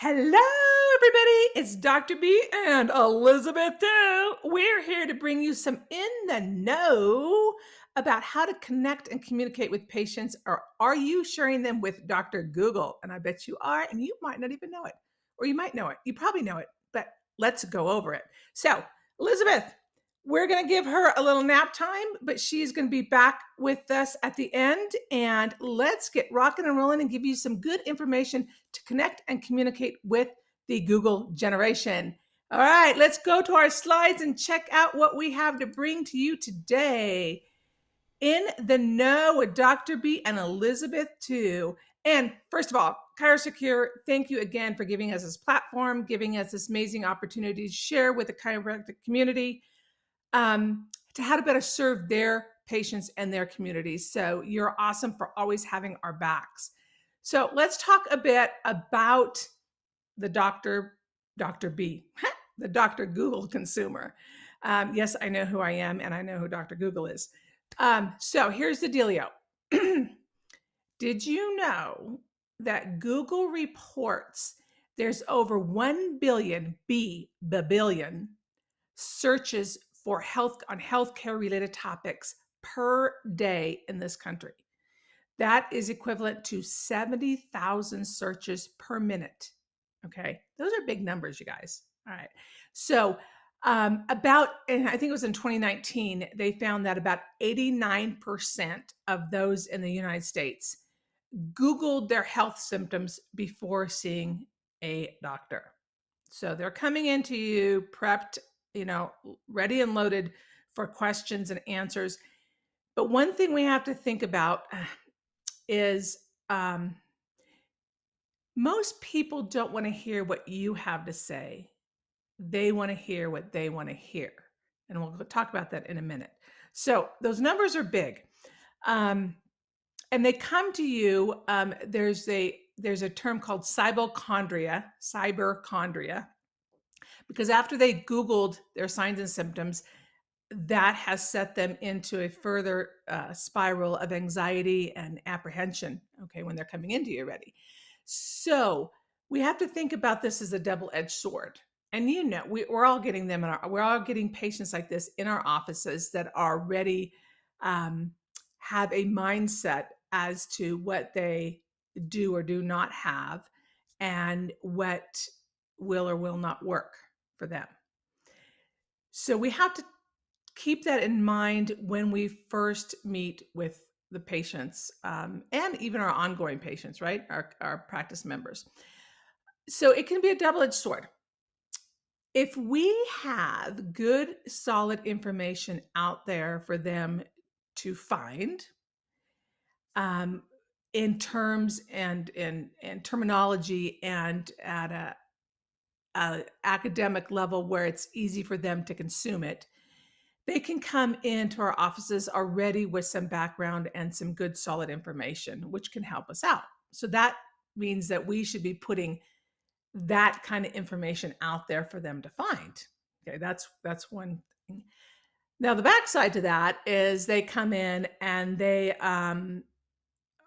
Hello, everybody. It's Dr. B and Elizabeth too. We're here to bring you some in the know about how to connect and communicate with patients. Or are you sharing them with Dr. Google? And I bet you are, and you might not even know it. Or you might know it. You probably know it, but let's go over it. So, Elizabeth, we're going to give her a little nap time, but she's going to be back with us at the end. And let's get rocking and rolling and give you some good information to connect and communicate with the Google generation. All right, let's go to our slides and check out what we have to bring to you today. In the know with Dr. B and Elizabeth too. And first of all, ChiroSecure, thank you again for giving us this platform, giving us this amazing opportunity to share with the chiropractic community to how to better serve their patients and their communities. So you're awesome for always having our backs. So let's talk a bit about the Dr. B, the Dr. Google consumer. Yes, I know who I am and I know who Dr. Google is. So here's the dealio. Did you know that Google reports there's over 1 billion, billion searches for healthcare related topics per day in this country? That is equivalent to 70,000 searches per minute. Okay. Those are big numbers, you guys. All right. So, and I think it was in 2019, they found that about 89% of those in the United States Googled their health symptoms before seeing a doctor. So they're coming into you prepped, ready and loaded for questions and answers. But one thing we have to think about is most people don't want to hear what you have to say. They want to hear what they want to hear. And we'll talk about that in a minute. So those numbers are big. And they come to you. There's a term called cyberchondria, because after they Googled their signs and symptoms, that has set them into a further spiral of anxiety and apprehension, okay, when they're coming into you already. So we have to think about this as a double-edged sword. And we're all getting we're all getting patients like this in our offices that are ready, have a mindset as to what they do or do not have and what will or will not work for them. So we have to keep that in mind when we first meet with the patients, and even our ongoing patients, right? Our practice members. So it can be a double-edged sword. If we have good, solid information out there for them to find, in terms and in terminology and at a academic level where it's easy for them to consume it, they can come into our offices already with some background and some good solid information, which can help us out. So that means that we should be putting that kind of information out there for them to find. Okay, that's one thing. Now the backside to that is they come in and they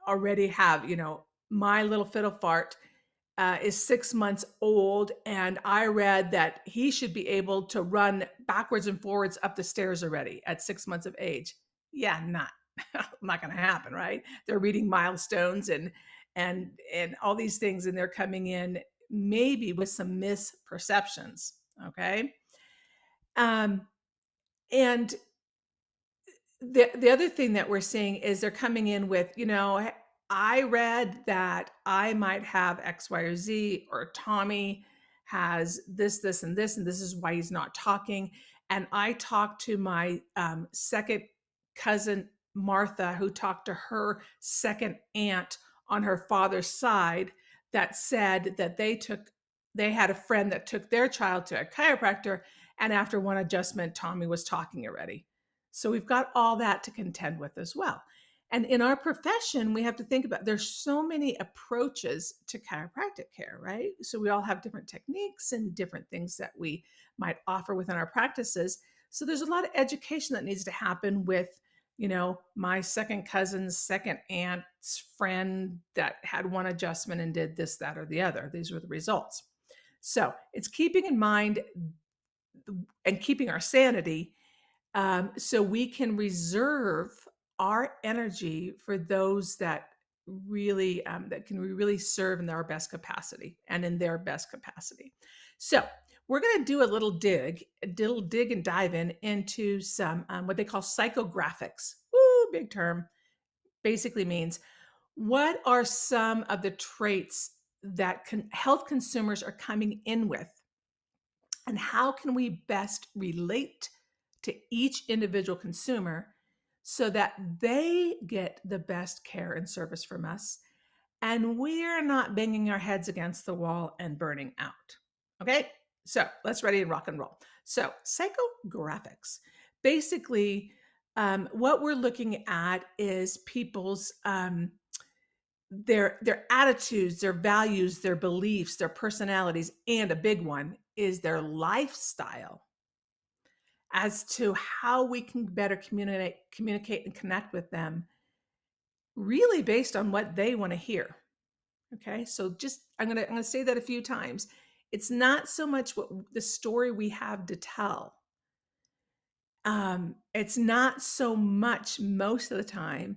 already have, my little fiddle fart is 6 months old, and I read that he should be able to run backwards and forwards up the stairs already at 6 months of age. Yeah, not going to happen, right? They're reading milestones and all these things, and they're coming in maybe with some misperceptions. Okay, and the other thing that we're seeing is they're coming in with, I read that I might have X, Y, or Z, or Tommy has this, and this is why he's not talking. And I talked to my second cousin, Martha, who talked to her second aunt on her father's side that said that they had a friend that took their child to a chiropractor. And after one adjustment, Tommy was talking already. So we've got all that to contend with as well. And in our profession, we have to think about there's so many approaches to chiropractic care, right? So we all have different techniques and different things that we might offer within our practices. So there's a lot of education that needs to happen with, my second cousin's second aunt's friend that had one adjustment and did this, that, or the other. These were the results. So it's keeping in mind and keeping our sanity, so we can reserve our energy for those that really that can really serve in our best capacity and in their best capacity. So we're going to do a little dig and dive into some what they call psychographics. Woo, big term. Basically means what are some of the traits that health consumers are coming in with, and how can we best relate to each individual consumer so that they get the best care and service from us and we're not banging our heads against the wall and burning out. Okay, so let's ready and rock and roll. So psychographics, basically, what we're looking at is people's their attitudes, their values, their beliefs, their personalities, and a big one is their lifestyle, as to how we can better communicate and connect with them, really based on what they want to hear. Okay, so just I'm gonna say that a few times. It's not so much what the story we have to tell. It's not so much most of the time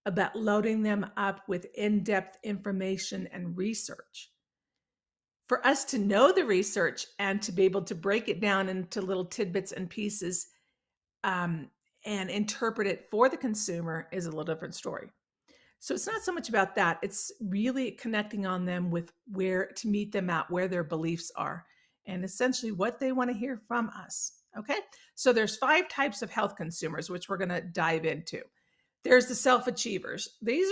about loading them up with in-depth information and research. For us to know the research and to be able to break it down into little tidbits and pieces, um, and interpret it for the consumer is a little different story. So it's not so much about that. It's really connecting on them with where to meet them at, where their beliefs are, and essentially what they want to hear from us. Okay. So there's 5 types of health consumers, which we're going to dive into. There's the self-achievers. These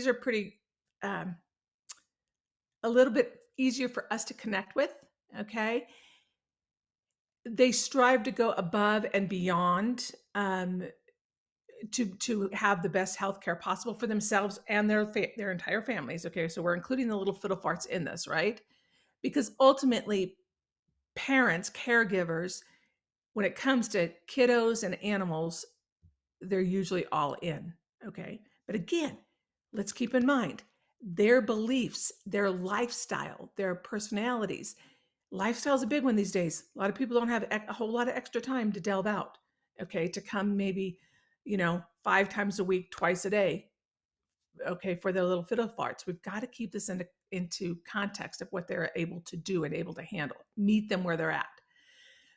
are pretty um, a little bit easier for us to connect with. Okay. They strive to go above and beyond, to have the best healthcare possible for themselves and their entire families. Okay, so we're including the little fiddle farts in this, right? Because ultimately, parents, caregivers, when it comes to kiddos and animals, they're usually all in. Okay, but again, let's keep in mind their beliefs, their lifestyle, their personalities. Lifestyle is a big one these days. A lot of people don't have a whole lot of extra time to delve out. Okay, to come maybe 5 times a week, twice a day. Okay, for their little fiddle farts. We've got to keep this into context of what they're able to do and able to handle. Meet them where they're at.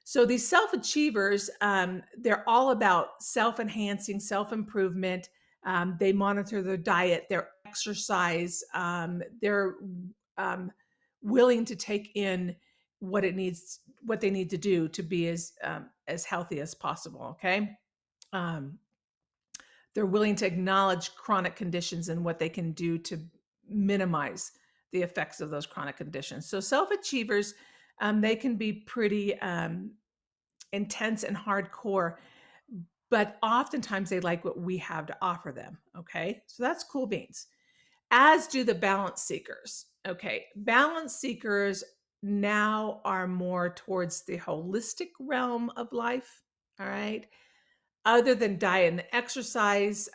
So these self-achievers, they're all about self-enhancing, self-improvement. They monitor their diet, their exercise. They're willing to take in what they need to do to be as healthy as possible. Okay. Um, they're willing to acknowledge chronic conditions and what they can do to minimize the effects of those chronic conditions. So self-achievers, they can be pretty intense and hardcore, but oftentimes they like what we have to offer them. Okay, so that's cool beans. As do the balance seekers. Okay, balance seekers now are more towards the holistic realm of life. All right, other than diet and exercise,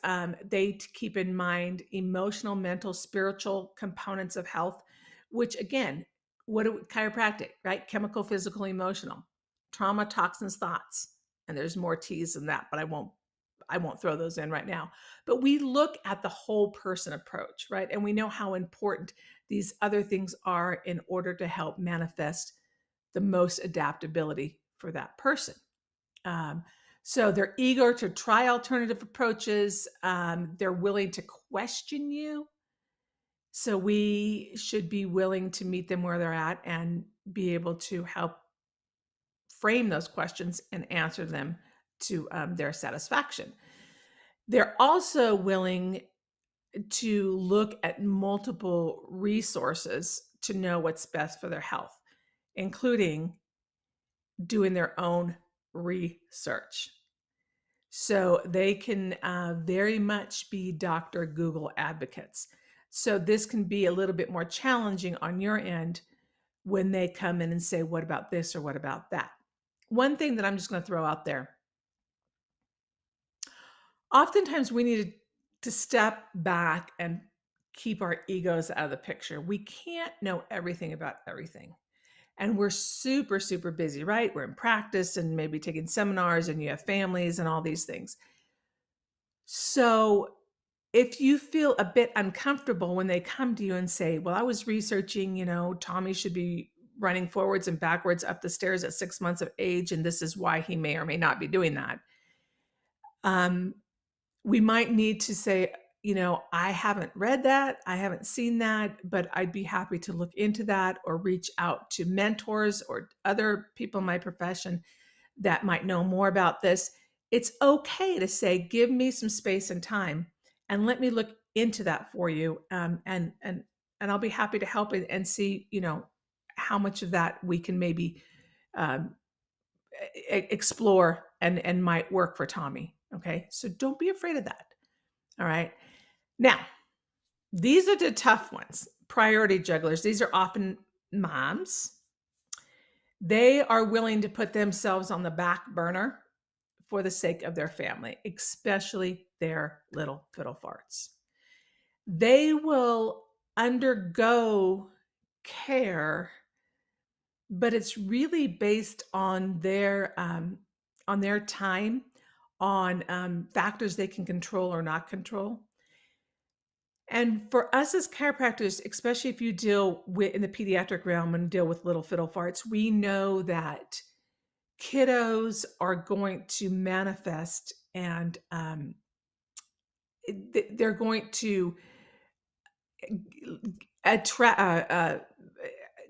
they keep in mind emotional, mental, spiritual components of health, which again, chiropractic, right? Chemical, physical, emotional, trauma, toxins, thoughts, and there's more T's than that, but I won't throw those in right now. But we look at the whole person approach, right? And we know how important these other things are in order to help manifest the most adaptability for that person. Um, so they're eager to try alternative approaches. They're willing to question you. So we should be willing to meet them where they're at and be able to help frame those questions and answer them to their satisfaction. They're also willing to look at multiple resources to know what's best for their health, including doing their own research. So they can very much be Dr. Google advocates. So this can be a little bit more challenging on your end when they come in and say, what about this or what about that? One thing that I'm just going to throw out there, Oftentimes we need to step back and keep our egos out of the picture. We can't know everything about everything. And we're super, super busy, right? We're in practice and maybe taking seminars, and you have families and all these things. So if you feel a bit uncomfortable when they come to you and say, well, I was researching, Tommy should be running forwards and backwards up the stairs at 6 months of age, and this is why he may or may not be doing that. Um, we might need to say, I haven't read that, I haven't seen that, but I'd be happy to look into that or reach out to mentors or other people in my profession that might know more about this. It's okay to say, give me some space and time and let me look into that for you. And I'll be happy to help and see, how much of that we can maybe um, explore and might work for Tommy. Okay. So don't be afraid of that. All right. Now, these are the tough ones. Priority jugglers. These are often moms. They are willing to put themselves on the back burner for the sake of their family, especially their little fiddle farts. They will undergo care, but it's really based on their time, on factors they can control or not control. And for us as chiropractors, especially if you deal with in the pediatric realm and deal with little fiddle farts, we know that kiddos are going to manifest and they're going to attract,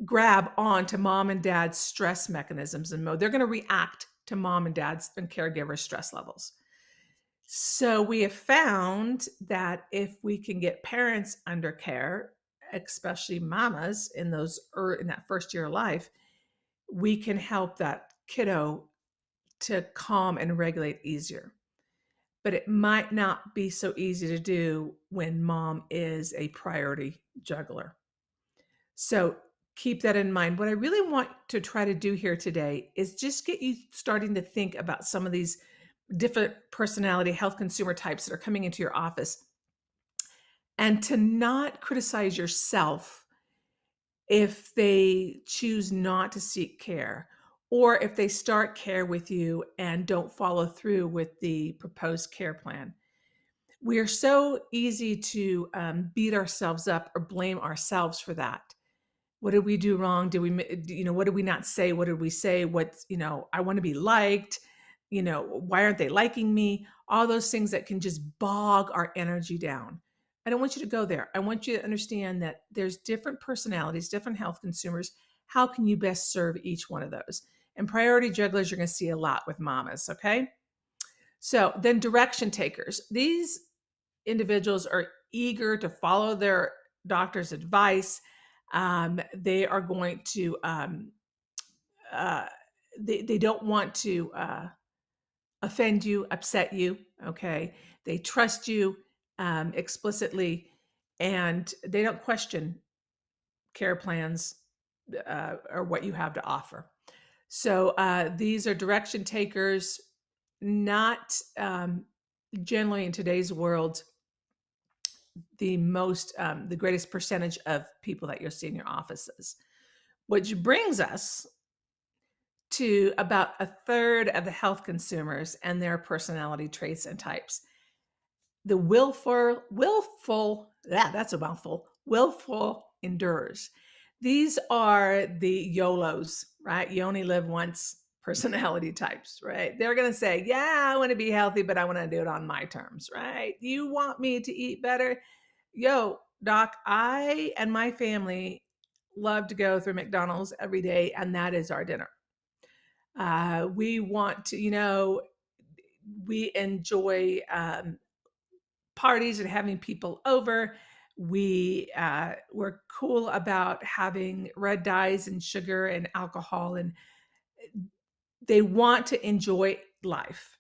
grab on to mom and dad's stress mechanisms and mode. They're going to react to mom and dad's and caregivers' stress levels. So we have found that if we can get parents under care, especially mamas in in that first year of life, we can help that kiddo to calm and regulate easier. But it might not be so easy to do when mom is a priority juggler. So keep that in mind. What I really want to try to do here today is just get you starting to think about some of these different personality health consumer types that are coming into your office and to not criticize yourself if they choose not to seek care or if they start care with you and don't follow through with the proposed care plan. We are so easy to beat ourselves up or blame ourselves for that. What did we do wrong? What did we not say? What did we say? I want to be liked. Why aren't they liking me? All those things that can just bog our energy down. I don't want you to go there. I want you to understand that there's different personalities, different health consumers. How can you best serve each one of those? And priority jugglers, you're going to see a lot with mamas. Okay. So then direction takers. These individuals are eager to follow their doctor's advice. They are going to uh, they don't want to offend you, upset you. Okay, they trust you explicitly, and they don't question care plans or what you have to offer. So these are direction takers, not generally in today's world the greatest percentage of people that you'll see in your offices, which brings us to about a third of the health consumers and their personality traits and types. The that's a mouthful, willful endurers. These are the YOLOs, right? You only live once personality types, right? They're going to say, yeah, I want to be healthy, but I want to do it on my terms, right? You want me to eat better? Yo, doc, I and my family love to go through McDonald's every day, and that is our dinner. We want to, we enjoy parties and having people over. We're cool about having red dyes and sugar and alcohol, and they want to enjoy life.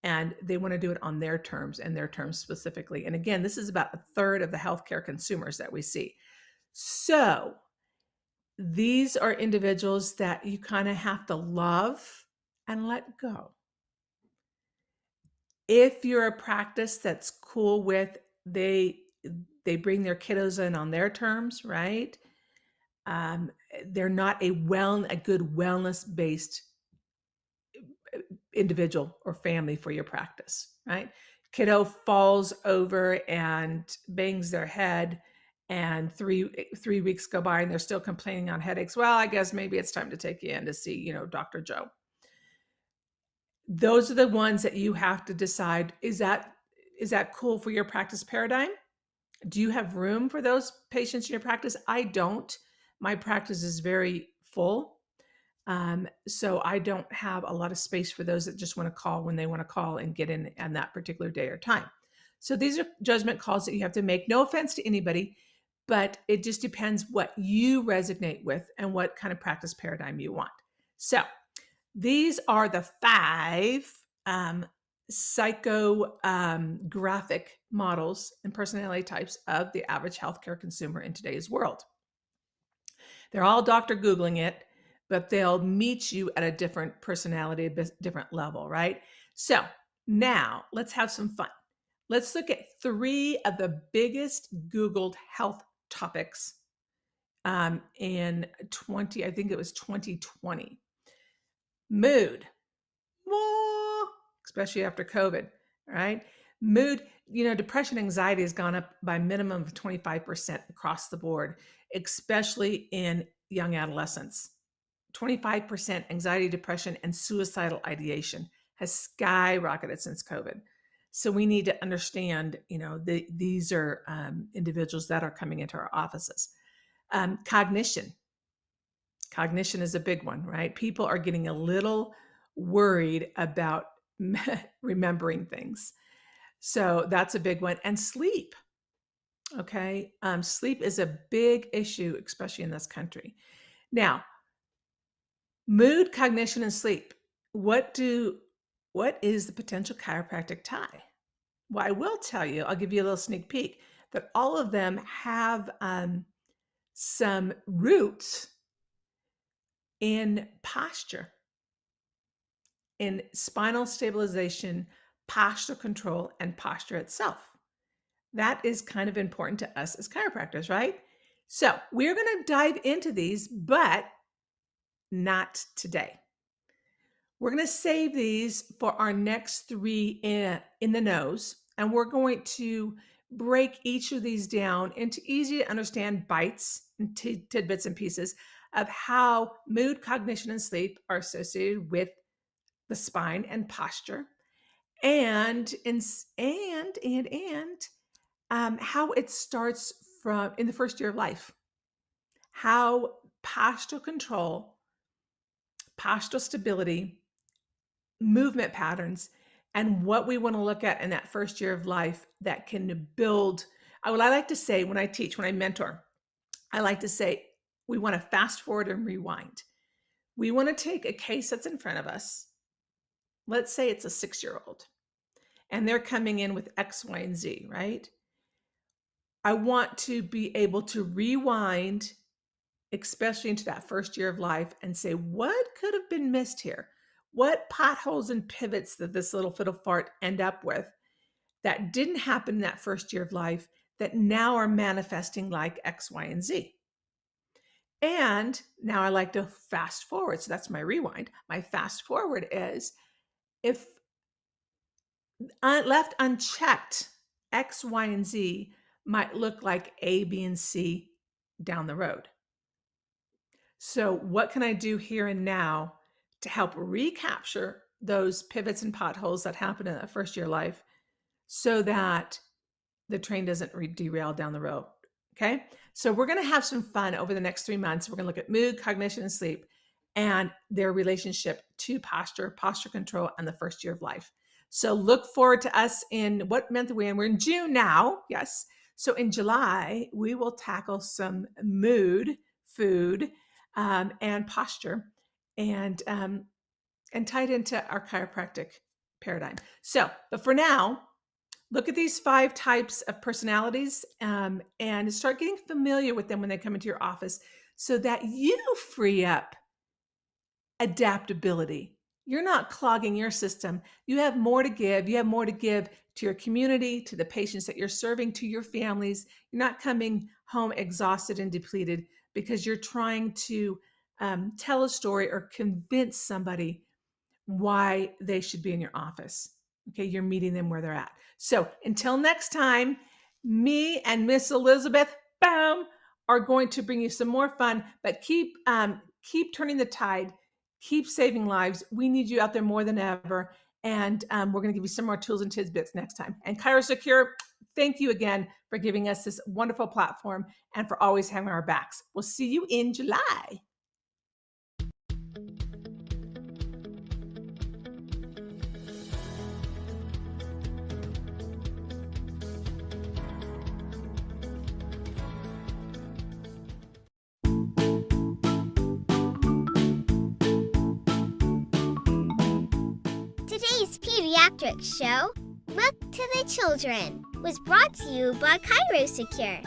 And they want to do it on their terms and their terms specifically. And again, this is about a third of the healthcare consumers that we see. So these are individuals that you kind of have to love and let go. If you're a practice that's cool with they bring their kiddos in on their terms, right? Um, they're not a good wellness-based individual or family for your practice, right? Kiddo falls over and bangs their head, and three weeks go by and they're still complaining on headaches. Well, I guess maybe it's time to take you in to see, Dr. Joe. Those are the ones that you have to decide, is that cool for your practice paradigm? Do you have room for those patients in your practice? I don't. My practice is very full. So I don't have a lot of space for those that just want to call when they want to call and get in on that particular day or time. So these are judgment calls that you have to make. No offense to anybody, but it just depends what you resonate with and what kind of practice paradigm you want. So these are the 5 psychographic models and personality types of the average healthcare consumer in today's world. They're all Dr. Googling it, but they'll meet you at a different personality, a different level, right? So now let's have some fun. Let's look at 3 of the biggest Googled health topics in I think it was 2020. Mood, especially after COVID, right? Mood, depression, anxiety has gone up by a minimum of 25% across the board, especially in young adolescents. 25% anxiety, depression, and suicidal ideation has skyrocketed since COVID. So we need to understand, these are individuals that are coming into our offices. Cognition. Cognition is a big one, right? People are getting a little worried about remembering things. So that's a big one. And sleep. Okay. Sleep is a big issue, especially in this country. Now, mood, cognition, and sleep. What is the potential chiropractic tie? Well, I will tell you, I'll give you a little sneak peek, that all of them have some roots in posture, in spinal stabilization, posture control, and posture itself. That is kind of important to us as chiropractors, right? So we're going to dive into these, but not today. We're going to save these for our next 3 in the nose, and we're going to break each of these down into easy to understand bites and tidbits and pieces of how mood, cognition, and sleep are associated with the spine and posture, and how it starts from in the first year of life, how postural control, postural stability, movement patterns, and what we want to look at in that first year of life that can build. I like to say, when I teach, when I mentor, I like to say we want to fast forward and rewind. We want to take a case that's in front of us. Let's say it's a 6-year-old and they're coming in with X, Y, and Z, right? I want to be able to rewind, especially into that first year of life, and say, what could have been missed here? What potholes and pivots that this little fiddle fart end up with that didn't happen in that first year of life that now are manifesting like X, Y, and Z? And now I like to fast forward. So that's my rewind. My fast forward is, if left unchecked, X, Y, and Z might look like A, B, and C down the road. So what can I do here and now to help recapture those pivots and potholes that happen in that first year of life so that the train doesn't derail down the road? Okay. So we're going to have some fun over the next 3 months. We're going to look at mood, cognition, and sleep, and their relationship to posture, posture control, and the first year of life. So look forward to us in what month are we in? We're in June now. Yes. So in July, we will tackle some mood, food, and posture, and tied into our chiropractic paradigm. So, but for now, look at these 5 types of personalities, and start getting familiar with them when they come into your office so that you free up adaptability. you're not clogging your system. You have more to give. You have more to give to your community, to the patients that you're serving, to your families. You're not coming home exhausted and depleted because you're trying to tell a story or convince somebody why they should be in your office. Okay, you're meeting them where they're at. So until next time, me and Miss Elizabeth, boom, are going to bring you some more fun. But keep turning the tide, keep saving lives. We need you out there more than ever. And we're going to give you some more tools and tidbits next time. And Cairo Secure, thank you again for giving us this wonderful platform and for always having our backs. We'll see you in July. Today's pediatric show, Look to the Children, was brought to you by Cairo Secure.